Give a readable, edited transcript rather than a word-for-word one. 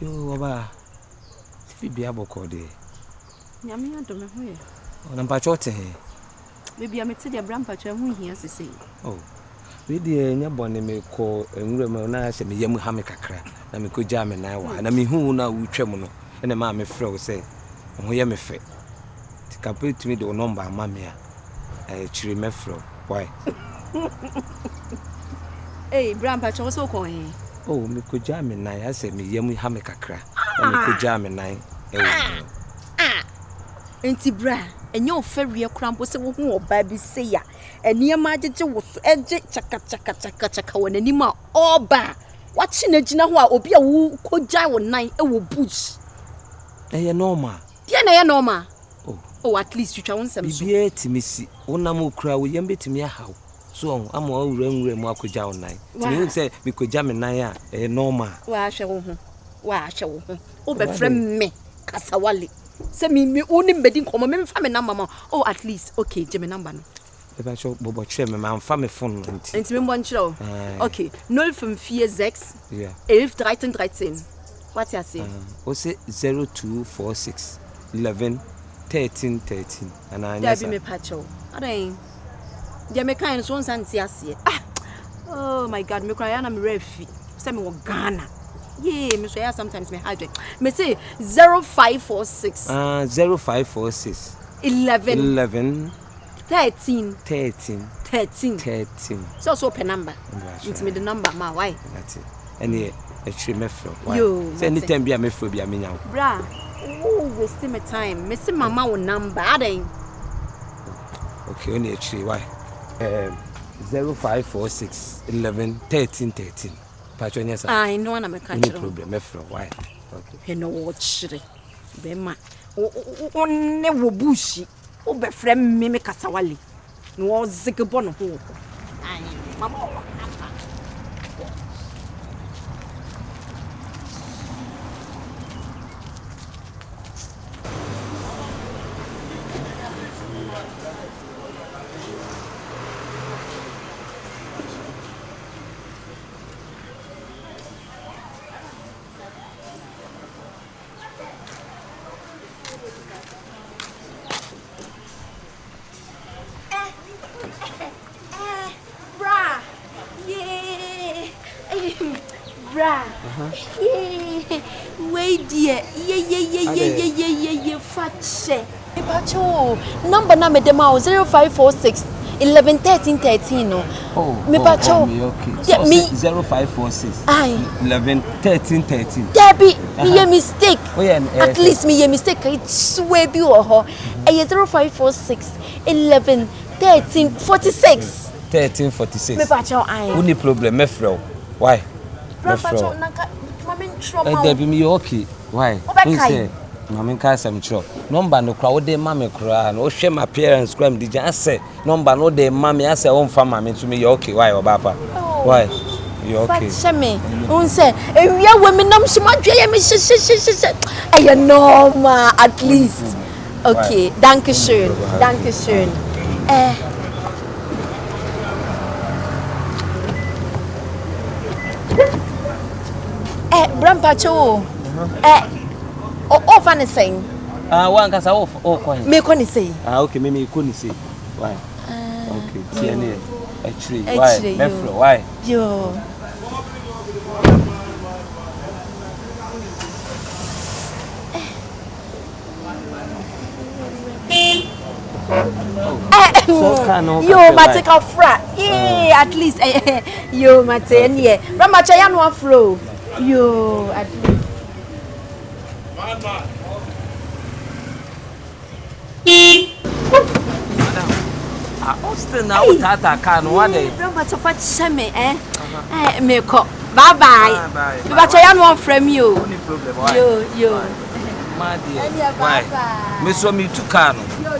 Yo, Oba. Bibi aboko de. Nyame adome ho ye. Ona mpacho te he. Bibi amete de bra mpacho ho hia sese. Oh. We de nya bone me ko enwura mu na se me yam ha me kakra. Na me ko gya me na wa. Na me hu na wutwam no. Ene ma me frɛ wo se. Ho ye me fe. Ti kapet me de o number ama me a. Chiri me frɛ. Why? Hey, bra mpacho wo so ko he. Oh, me ko gya me na ya se me yam ha me kakra. Na me ko gya me na Enti bra, enye ofawie krampo se wo hu oba bi se ya. Eniema agege wo so eje chaka wonani a oba. Wachi na gina ho a obi a wo kogya wo nan e wo bush. Eye normal. Dia na ye normal. Oh, at least you twa wonsem so. Bibia timisi, wonam okura wo yam betimi ahaw. So am o wura mu akogya wo nan. Timi hu se me kogya me nan a eye normal. Wa hwe wo ho. Wo be frem me Kasawale. Say me only bedding come me fa me number ma. Oh, at least okay, je me number no. Eba sho bobo twa me ma fa me phone nti. Enti me mbon chiro. Okay, 0546 yeah. 11 What you say? O say 0246 11 13 13. And I There be me pacho. Aden. Dia me kan so nsan ti ase. Oh my god, me cry na me refi. Say me wo Ghana. Yeah, me so sometimes me hydrate. Me say 0546 0546 11 13. So pe number. It's me the number ma why? That's it. Any actually me from. Why? Say anytime be a me from be a me now. Bra. Oh, waste my time. Me say mama wo number aden. Okay, only actually why? 0546 11 13. Patroness. I know na me catch. No problem, me from. Why? Okay. He no what chire. Be ma. O ne wo bushi. O be frem me Kasawale. No zigebo no ho. Ai, mama. Wait dear. Fatche. Pacho. Number na me dem 0546 11 13 no. Me pacho. Okay. Me 0546 11 13. Debbie, me mistake. At least me mistake. It's way bi wo ho. 0546 11 1346. 1346. Me pacho ai. Any problem me frɛ. Why? Pacho naka mama trauma. Debbie me okay. Why? Who say? Mama ka sam tro. Number no kra wo de mama kra na wo hwɛ my parents kra me di jan say number no de mama ya say won fa mama to me you okay. Why obapa? Why? You okay? Fatche me. Un say ewia we me nam so madwe me she. Ay normal at least. Okay, danke schön. Brampacho. Fan is saying. One kasa coin. Me kon say. Okay, me kon say. Why? Okay, see actually why? Mefro, why? Yo. Yo, mate ka fra. At least yo mate nie. Ramacha ya no afro. Yo, at least. Still now tata can one day. Ramacha fa cheme me ko. Bye bye. Ramacha ya no from you. No problem. Why? Yo. My dear. Why? Me so me to can. Yo.